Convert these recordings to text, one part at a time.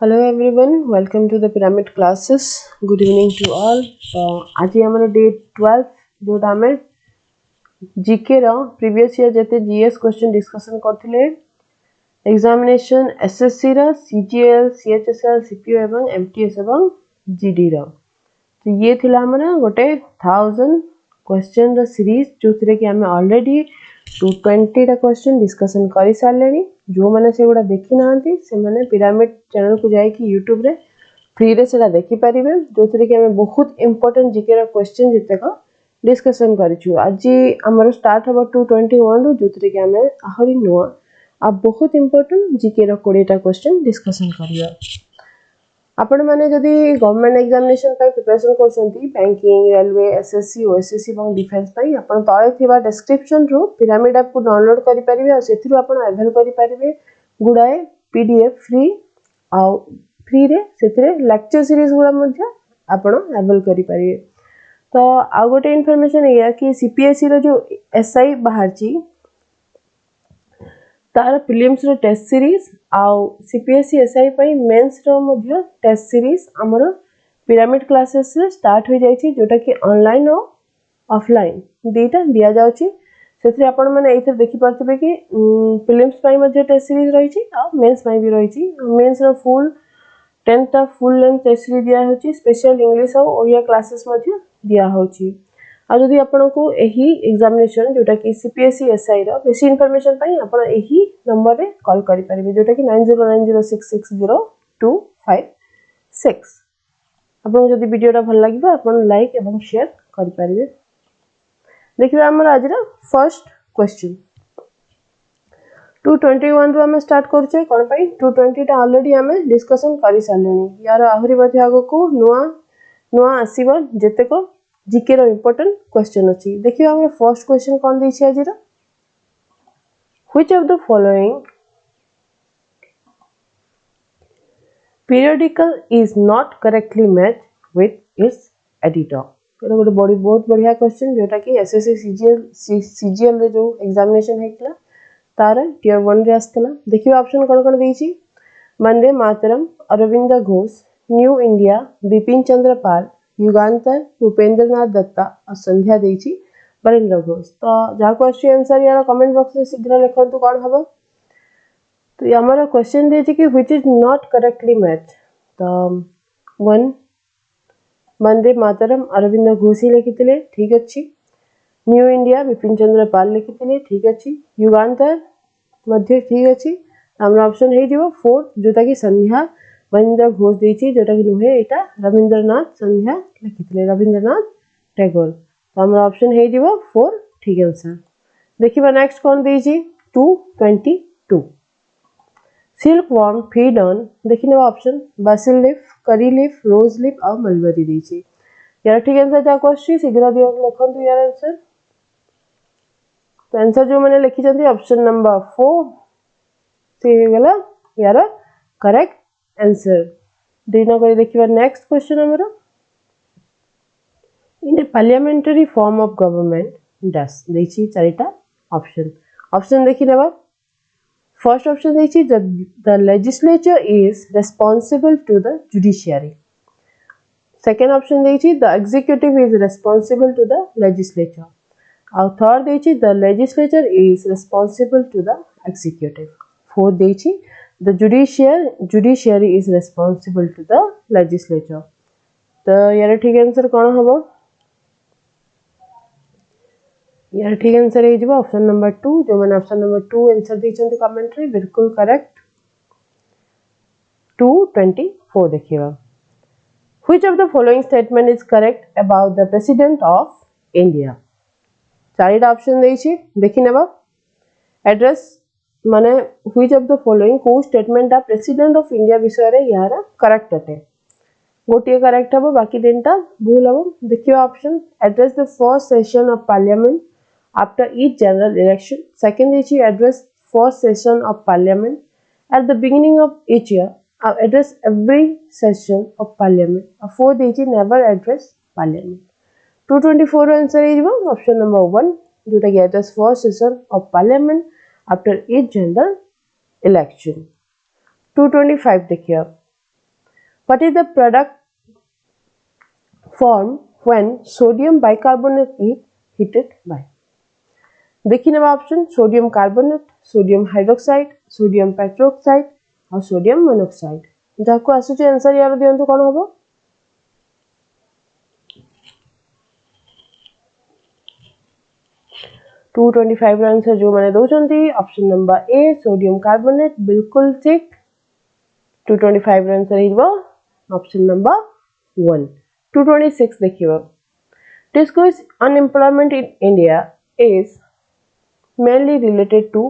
Hello everyone, welcome to the pyramid classes. Good evening to all. आज हमर day 12 जोटा हमें जीके रो previous year जते जीएस क्वेश्चन डिस्कशन करथिले एग्जामिनेशन एसएससी रो CGL CHSL CPO एवं MTS एवं जीडी रो तो ये थिला हमरा गोटे 1000 क्वेश्चन रो सीरीज जोथरे कि हमें ऑलरेडी 220 टा क्वेश्चन डिस्कशन करि सारलेनी जो माने से गुडा देखि नांती से माने पिरामिड चैनल को जाई कि YouTube रे फ्री रे सेला देखि परिबे जोथरे कि हमें बहुत इंपोर्टेंट जीके रो क्वेश्चन जितेक डिस्कशन करिछु आज हमर स्टार्ट हबो 221 रो जोथरे कि हमें आहुरी नुआ आ बहुत इंपोर्टेंट जीके रो 20 टा क्वेश्चन डिस्कशन करिया आपण माने जदी गवर्नमेंट एग्जामिनेशन पय प्रिपरेशन करछंती बैंकिंग रेलवे एसएससी ओएसएससी एवं डिफेंस पय आपण तळे थिबा डिस्क्रिप्शन रो पिरामिड ऐप को डाउनलोड करि परिबे आ सेथिरु आपण अवेल करि परिबे गुडाए पीडीएफ फ्री आ फ्री रे सेथिरे लेक्चर सीरीज गुडा मध्ये आपण अवेल करि परिबे तो आ गोटे इन्फॉर्मेशन या कि सीपीएससी रो जो एसआई बाहरची तार प्रीलिम्स रो टेस्ट सीरीज आउ सीपीएससी एसआई पई मेंस रो मध्ये टेस्ट सीरीज हमर पिरामिड क्लासेस से स्टार्ट हो जाई छी जोटा कि ऑनलाइन और ऑफलाइन डेटा दिया जाउ छी सेथि आपण माने एथर देखि परतबे कि प्रीलिम्स पई मध्ये टेस्ट सीरीज रही छी आ मेंस पई भी रही छी मेंस रो फुल 10 टा फुल लेंथ टेस्ट सीरीज दिया होची स्पेशल इंग्लिश और ओडिया क्लासेस मध्ये दिया होची आ जदि आपन को एही एग्जामिनेशन जोटा कि सीपीएससी एसआई रो बेसी इंफॉर्मेशन पई आपन एही नंबर रे कॉल करि परिबे जोटा कि 9090660256 आपन जदि वीडियोटा भल लागिबा आपन लाइक एवं शेयर करि परिबे देखिबा हमर आज रा फर्स्ट क्वेश्चन 221 रो हम स्टार्ट करछे कोन पई 220 टा ऑलरेडी हमें डिस्कशन करि सारलेनी यार आहुरी मध्ये आगो को नुआ आसीबो जेतेको जीके रो इंपोर्टेंट क्वेश्चन अछि देखियो हमर फर्स्ट क्वेश्चन कोन दै छी आजिरा which of the following periodical is not correctly matched with its editor एटा गोटे बहुत बढ़िया क्वेश्चन जोटा कि एसएससी सीजीएल रे जो एग्जामिनेशन हेतला तार टियर 1 रे आस्तला देखियो ऑप्शन कोन दै छी वंदे मातरम अरविंद घोष न्यू इंडिया बिपिन चंद्र पाल युगांतर भूपेंद्रनाथ दत्ता और संध्या देची वरेंद्र घोष तो जा क्वेश्चन आंसर यार कमेंट बॉक्स में शीघ्र लिखंतु कोन हबो तो हमारा क्वेश्चन दे छी कि which is not correctly match तो 1 वंदे मातरम अरविंद घोष लिखितले ठीक अछि न्यू इंडिया बिपिन चंद्र पाल लिखितले ठीक अछि युगांतर मध्य ठीक अछि हमरा ऑप्शन हे दिबो 4 जोटा कि संध्या वरेंद्र घोष देची जोटा कि नुहे एटा रविंद्रनाथ संध्या लिखितले रविंद्रनाथ टैगोर तो हमरा ऑप्शन हे दिबो 4 ठीक आंसर देखिबा नेक्स्ट कोन देची 222 सिल्क वर्म फीड ऑन देखिने option basil leaf curry leaf rose leaf और मलबरी देची यार ठीक आंसर जा क्वेश्चन शीघ्र दियो लिखंतु यार आंसर तो आंसर जो मैंने लिखी जंती ऑप्शन नंबर 4 से गेला यार करेक्ट आंसर देना करे देखिबा नेक्स्ट क्वेश्चन हमरा in a parliamentary form of government does देची चारिटा ऑप्शन देखि लेबा फर्स्ट ऑप्शन देची the legislature is responsible to the judiciary second option देची the executive is responsible to the legislature और थर्ड देची the legislature is responsible to the executive fourth देची the judiciary is responsible to the legislature तो यार ठीक answer कोन हबो यार ठीक आंसर हे जबो ऑप्शन नंबर 2 जो मैंने ऑप्शन नंबर 2 आंसर दैछंती कमेंट रे बिल्कुल करेक्ट 224 देखिबा which of the following statement is correct about the President of India चारिटा ऑप्शन दैछि देखिनेबा एड्रेस माने व्हिच ऑफ द फॉलोइंग को स्टेटमेंट आ प्रेसिडेंट ऑफ इंडिया विषय रे यार करेक्ट अटे गोटिए करेक्ट हबो बाकी तीनटा भूल हबो देखियो option address the first session of parliament after each general election second is address first session of parliament at the beginning of each year address every session of parliament और fourth is never address parliament 224 answer is option number 1 जोटा कि address first session of parliament after each general election 225 देखिए What is the product formed when sodium bicarbonate is heated by? देखिए ना option sodium carbonate, sodium hydroxide, sodium peroxide और sodium monoxide. जाको आसुची answer यार दियंतु कोन हबो? 225 आंसर जो मैंने दौरान option number A sodium carbonate बिल्कुल ठीक। 225 आंसर इज ऑप्शन नंबर 1। 226 देखिए discuss unemployment in India is mainly related to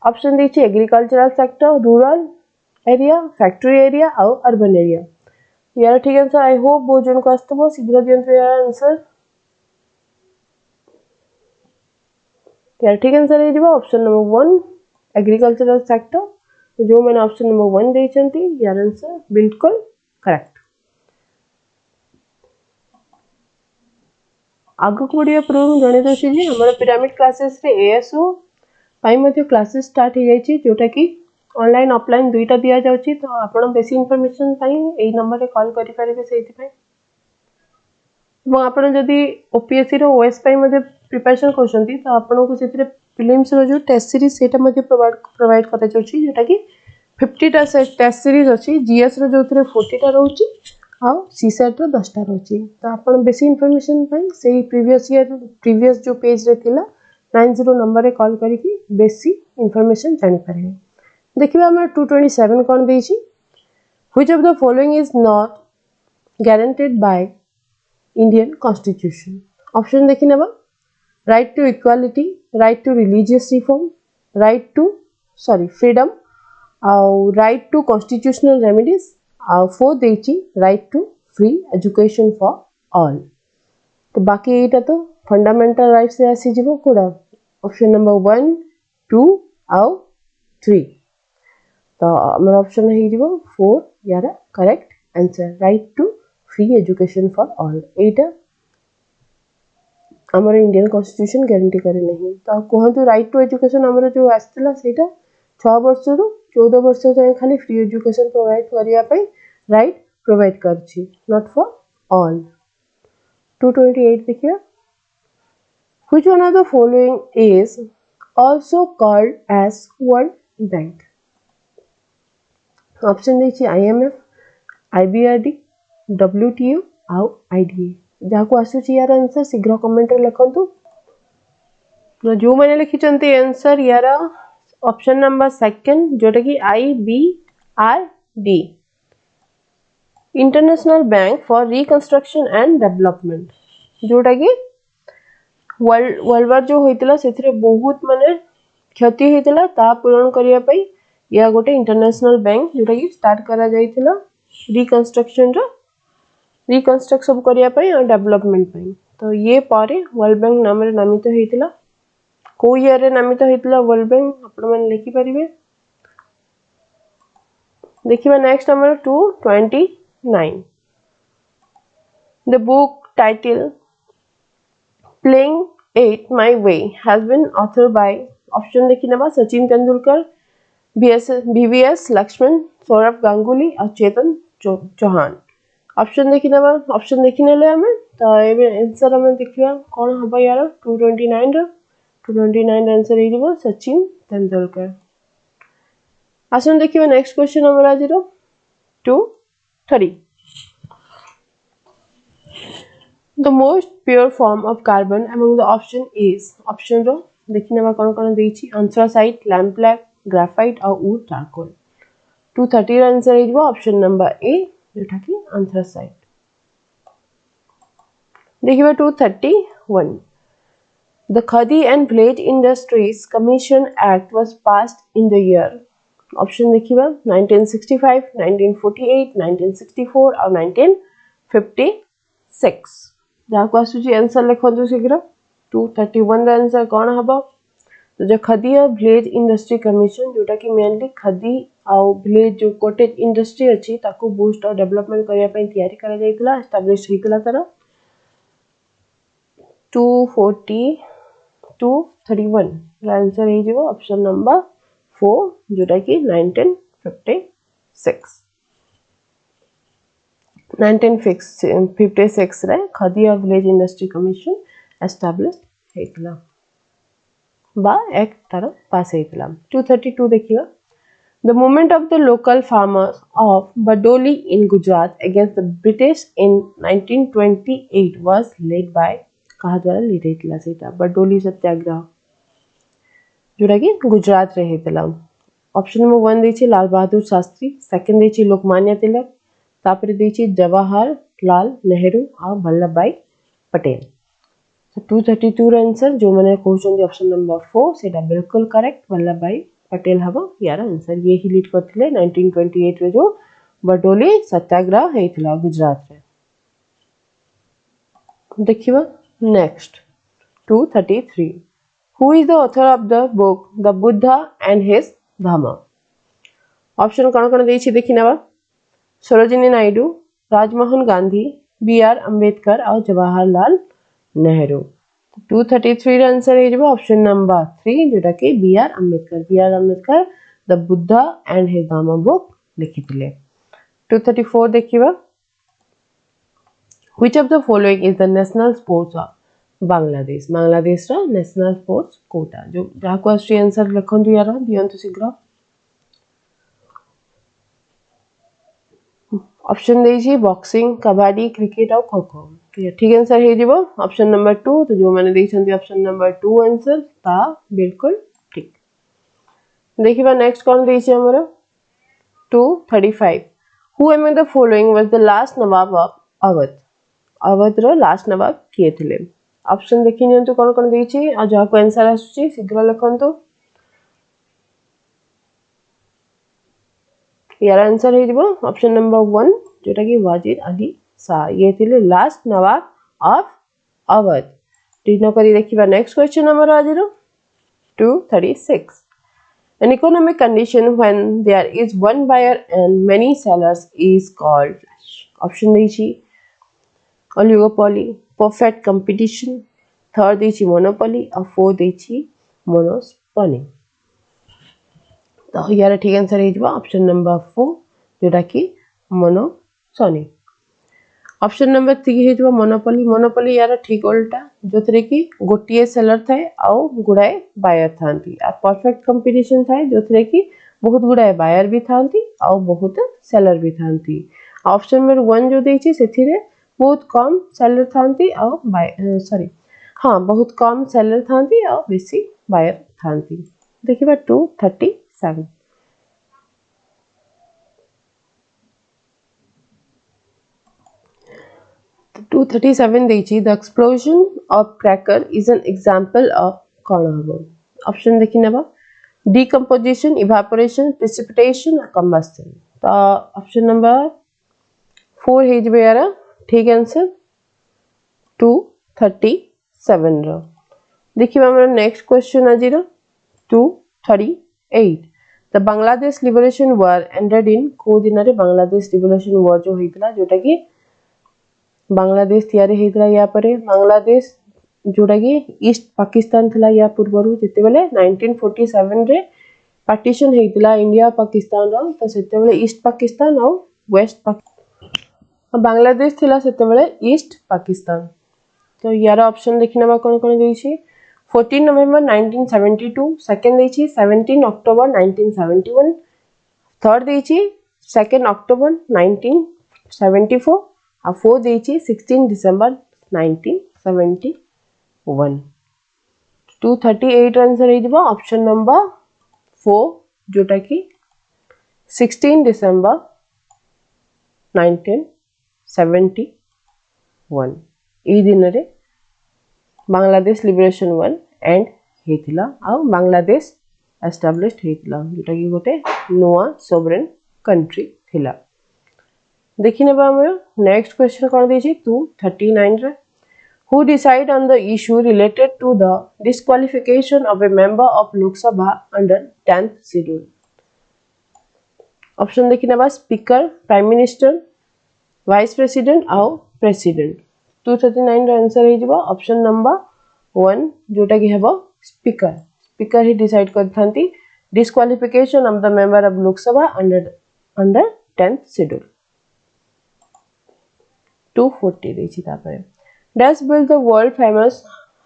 option देखिए agricultural sector, rural area, factory area और अर्बन एरिया। यार ठीक आंसर आई होप बहुत जन को आसतबो शीघ्र दियंतु यार आंसर। यार ठीक आंसर है ऑप्शन नंबर 1 एग्रीकल्चरल सेक्टर। तो जो मैंने ऑप्शन नंबर 1 देचंती यार आंसर बिल्कुल करेक्ट। आगु को बढ़िया पूर्व जणे दछि जे हमर पिरामिड क्लासेस रे एएसओ पाई मध्ये क्लासेस स्टार्ट हो जाई जोटा कि ऑनलाइन ऑफलाइन दुईटा दिया जाउची। तो आपण बेसी इंफॉर्मेशन पाई एई नंबर रे कॉल करि परिबे सेति पाई। म आपण जदी ओपीएससी रो ओएस पाई मध्ये प्रिपरेशन करछंती तो आपण को सेति रे प्रीलिम्स रो जो टेस्ट सीरीज सेटा मध्ये प्रोवाइड करा जाउची जोटा कि 50 टा टेस्ट सीरीज अछि। जीएस रो जोथरे 40 टा रहउची आ सीसेट रो 10 टा रहउची। तो आपण बेसी इंफॉर्मेशन पाई सेही प्रीवियस जो पेज रे थिला 90 नंबर रे कॉल करिकी बेसी इंफॉर्मेशन जानि पारे। देखिबा हम 227 कोन देछि which of the following is not guaranteed by Indian constitution. Option देखि नेबा right to equality, right to religious reform, right to freedom और राइट टू कॉन्स्टिट्यूशनल रेमेडीज और फोर देछि right to free education for all. तो बाकी एटा तो fundamental rights से आसी जीवो कोडा ऑप्शन नंबर 1 2 और 3। तो हमर ऑप्शन है जीवो 4 यार correct answer right to free education for all. एटा हमर इंडियन कॉन्स्टिट्यूशन गारंटी करे नहीं। तो कहंतु राइट टू एजुकेशन हमर जो आस्तिला सेटा 6 वर्ष रु 14 वर्ष जाय खाली फ्री एजुकेशन प्रोवाइड करिया पे राइट प्रोवाइड करछि नॉट फॉर ऑल। 228 देखिए which one of the following is also called as World Bank? Option देखिए IMF, IBRD, WTO और IDA। जाको आसुची यार आंसर शीघ्र कमेंट रे लिखंतु। तो जो मैंने लिखी चंती आंसर यार ऑप्शन नंबर 2 जोटा कि IBRD international bank for reconstruction and development. जोटा कि वर्ल्ड वार जो होइतिला सेथिरे बहुत माने क्षति होइतिला ता पूरण करिया पई या गोटे इंटरनेशनल बैंक जोटा कि स्टार्ट करा जाइतिला रिकंस्ट्रक्ट सब करिया पई और डेवलपमेंट पई। तो ये पारे वर्ल्ड बैंक नाम रे नामित होइतिला। को ईयर रे नामित होइतिला वर्ल्ड बैंक आपण माने लिखि परिबे। देखिबा next number 229 the book title Playing It My Way has been authored by option देखी नबा सचिन तेंदुलकर, VVS लक्ष्मण, सौरभ गांगुली और चेतन चौहान। ऑप्शन देखी नबा ऑप्शन देखि नेले हमें तो एबे आंसर हमें देखिया कोन हबा यार 229 रो 229 आंसर हे दिबो सचिन तेंदुलकर। आसन देखिबा नेक्स्ट क्वेश्चन हमरा आज रो 230 The most pure form of carbon among the option is option रो देखि नेबा कोन देछि anthracite, lamp black, graphite और wood charcoal। 230 answer is option number A जोटा कि anthracite। देखिबा 231 The Khadi and Village Industries Commission Act was passed in the year। Option देखिबा 1965, 1948, 1964 और 1956। जाको आसुची आंसर लिखंतु शीघ्र। 231 रा आंसर कोन हबो तो जो खदी और विलेज इंडस्ट्री कमीशन जोटा कि मेनली खदी और विलेज जो कॉटेज इंडस्ट्री अछि ताको बूस्ट और डेवलपमेंट करिया पई तैयारी करा जाइतला एस्टैब्लिश हितला तारा। 231 रा आंसर हे जेबो ऑप्शन नंबर 4 जोटा कि 1956। 1956 रे खादी और विलेज इंडस्ट्री कमिशन एस्टाब्लिश हेतला बा एक तार पास हेतला 232 देखियो The movement of the local farmers of Badoli in Gujarat against the British in 1928 was led by कहा द्वारा लीड हेतला सेटा बडोली सत्याग्रह जोटा कि गुजरात रे हेतला ऑप्शन नंबर 1 देछि लाल बहादुर शास्त्री सेकंड देछि लोकमान्य तिलक तापर देछि जवाहरलाल नेहरू और वल्लभ भाई पटेल तो 232 ର आंसर जो माने कहउछन ऑप्शन नंबर 4 सेटा बिल्कुल करेक्ट वल्लभ भाई पटेल हबो यार आंसर ये ही लीड करथिले 1928 रे जो बडोली सत्याग्रह हेतला गुजरात रे देखिबा next 233 Who is the author of the book The Buddha and His Dhamma? Option कौन देछि देखि नबा सरोजिनी नायडू राजमोहन गांधी बी.आर. अंबेडकर और जवाहरलाल नेहरू 233 ର आंसर हे जबो ऑप्शन नंबर 3 जोटा कि B R. Ambedkar the Buddha and his Dhamma book लिखिथिले 234 देखिबा Which of the following is the national sports of Bangladesh Bangladesh रा नेशनल स्पोर्ट्स कोटा जो जहा को आंसर लिखंतु यार दियंतु शीघ्र ऑप्शन देछि बॉक्सिंग कबड्डी क्रिकेट और खो खो तो ये ठीक आंसर हे जीवो ऑप्शन नंबर 2 तो जो माने देछंती ऑप्शन नंबर 2 आंसर ता बिल्कुल ठीक देखिबा नेक्स्ट कोन देछि हमरो 235 who among the following was the last nawab of Awadh Awadh रो लास्ट नवाब किए थिले ऑप्शन देखि नियंतु कोन देछि आ जहा को आंसर आसुची शीघ्र लिखंतु यार आंसर हे जीवो ऑप्शन नंबर 1 जोटा कि वाजिद अली शाह ये थिले लास्ट नवाब ऑफ अवध तीनो करी देखिबा नेक्स्ट क्वेश्चन हमर आजिरो 236 An economic condition when there is one buyer and many sellers is called option देछि oligopoly perfect competition third देछि monopoly और fourth देछि monopoly तो यार ठीक आंसर हे जबा ऑप्शन नंबर 4 जोटा कि मोनोसोनी ऑप्शन नंबर 3 हे जबा मोनोपोली यार ठीक उल्टा जोथरे कि गोटिए सेलर थाए आ गुडाए बायर थांती आ परफेक्ट कंपटीशन थाए जोथरे कि बहुत गुडाए बायर भी थांती आ बहुत सेलर भी थांती ऑप्शन नंबर 1 जो देछि सेथिरे बहुत कम सेलर थांती आ सॉरी हां बहुत कम सेलर थांती आ बेसी बायर थांती देखिबा 237 237 देछि the explosion of cracker is an example of कोन हबो ऑप्शन देखि नबा डिकम्पोजिशन इवेपोरेशन प्रेसिपिटेशन और कंबस्टन तो ऑप्शन नंबर 4 हे जबे यार ठीक आंसर 237 रो देखिबा हमर नेक्स्ट क्वेश्चन आजिरो 238 the Bangladesh liberation war ended in को दिन रे बांग्लादेश लिबरेशन वॉर जो हेतला जोटा कि बांग्लादेश तयारी हेतला या परे बांग्लादेश जोटा कि ईस्ट पाकिस्तान थला या पूर्वरु जते बेले 1947 रे पार्टीशन हेतला इंडिया पाकिस्तान रो तो सेते बेले ईस्ट पाकिस्तान और वेस्ट पाकिस्तान बांग्लादेश थला सेते बेले ईस्ट पाकिस्तान तो यार ऑप्शन देखिनबा कोन देछि 14 नवंबर 1972 सेकंड देछि 17 अक्टूबर 1971 थर्ड देछि 2 अक्टूबर 1974 और फोर्थ देछि 16 दिसंबर 1971 238 आंसर हे जबा ऑप्शन नंबर 4 जोटा कि 16 दिसंबर 1971 ई दिन रे बांग्लादेश लिबरेशन वन एंड हेतिला आ बांग्लादेश एस्टैब्लिश्ड हेतिला जोटा कि गोटे नोआ सोवरेन कंट्री थिला देखिनेबा हमर नेक्स्ट क्वेश्चन कोन देछि 239 रे who decide on the issue related to the disqualification of a member of Lok Sabha under 10th schedule option देखिनेबा speaker prime minister vice president और प्रेसिडेंट 239 रो आंसर हे जबा ऑप्शन नंबर 1 जोटा कि हेबो स्पीकर ही डिसाइड करथांती disqualification of the member of Lok Sabha under 10th schedule 240 ଦେଇଛି ତାପରେ Dash built the world famous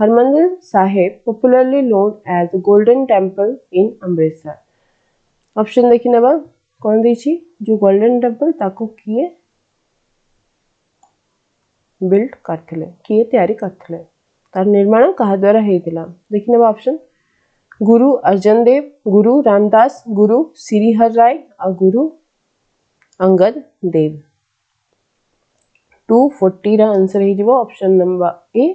Harmandir Sahib, popularly known as the Golden Temple in Amritsar. Option देखि नेबा कोन ଦେଇଛି जो गोल्डन टेम्पल ताको किए बिल्ड करथिले किए तैयारी करथिले तार निर्माण कहा द्वारा हेतिला देखि नेबा ऑप्शन गुरु अर्जन देव गुरु रामदास गुरु श्रीहर राय और गुरु अंगद देव 240 रा आंसर हे जीवो ऑप्शन नंबर ए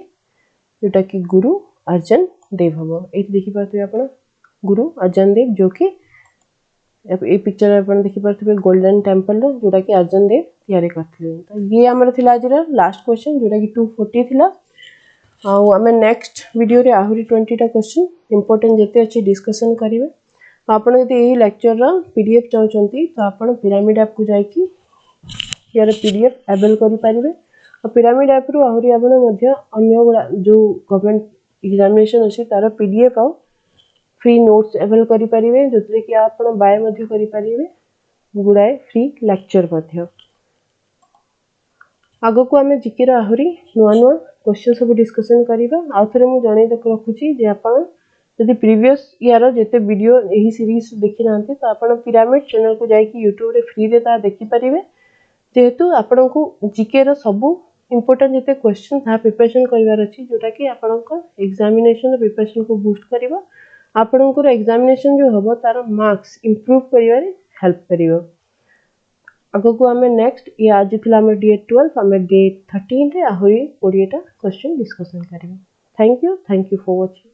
जोटा कि गुरु अर्जन देव हबो एठी देखि परथि आपण गुरु अर्जन देव जो कि ए पिक्चर आपण देखि परथि गोल्डन टेम्पल रो जोटा कि अर्जन देव तैयारी करथिले तो ये हमर थिला आज लास्ट क्वेश्चन जोटा कि 240 थिला आ हमें नेक्स्ट वीडियो रे आहुरी 20 टा क्वेश्चन इंपोर्टेंट जेते अछि डिस्कशन करिवे आपण यदि एही लेक्चर रा पीडीएफ चाहउचंती तो आपण पिरामिड ऐप को जाई कि यार पीडीएफ अवेल करि परिबे और पिरामिड ऐप रु आहुरी आपण मध्य अन्य जो गवर्नमेंट एग्जामिनेशन अछि तार पीडीएफ आ फ्री नोट्स अवेल करि परिबे जोतरे कि आपण बाय मध्य करि परिबे गुडाए फ्री लेक्चर मध्य आगो को हमें जीके रा आहुरी नुआ नुआ क्वेश्चन सब डिस्कशन करिबा आ थरे मु जणे तक रखुची जे आपण यदि प्रीवियस ईयर जेते वीडियो एही सीरीज देखि नांते तो आपण पिरामिड चैनल को जाई कि YouTube रे फ्री रे ता देखि परिबे जेहेतु आपण को जीके रो सब इंपोर्टेंट जेते क्वेश्चन था प्रिपरेशन करिवार अछि जोटा कि आपण को एग्जामिनेशन प्रिपरेशन को बूस्ट करिवो आपण को एग्जामिनेशन जो हबो तार मार्क्स इंप्रूव करिवारे हेल्प करिवो आगो को हमें नेक्स्ट ये आज थिला हमर डे 12 हमें डे 13 रे आहुरी 20 टा क्वेश्चन डिस्कशन करिवो थैंक यू फॉर वाचिंग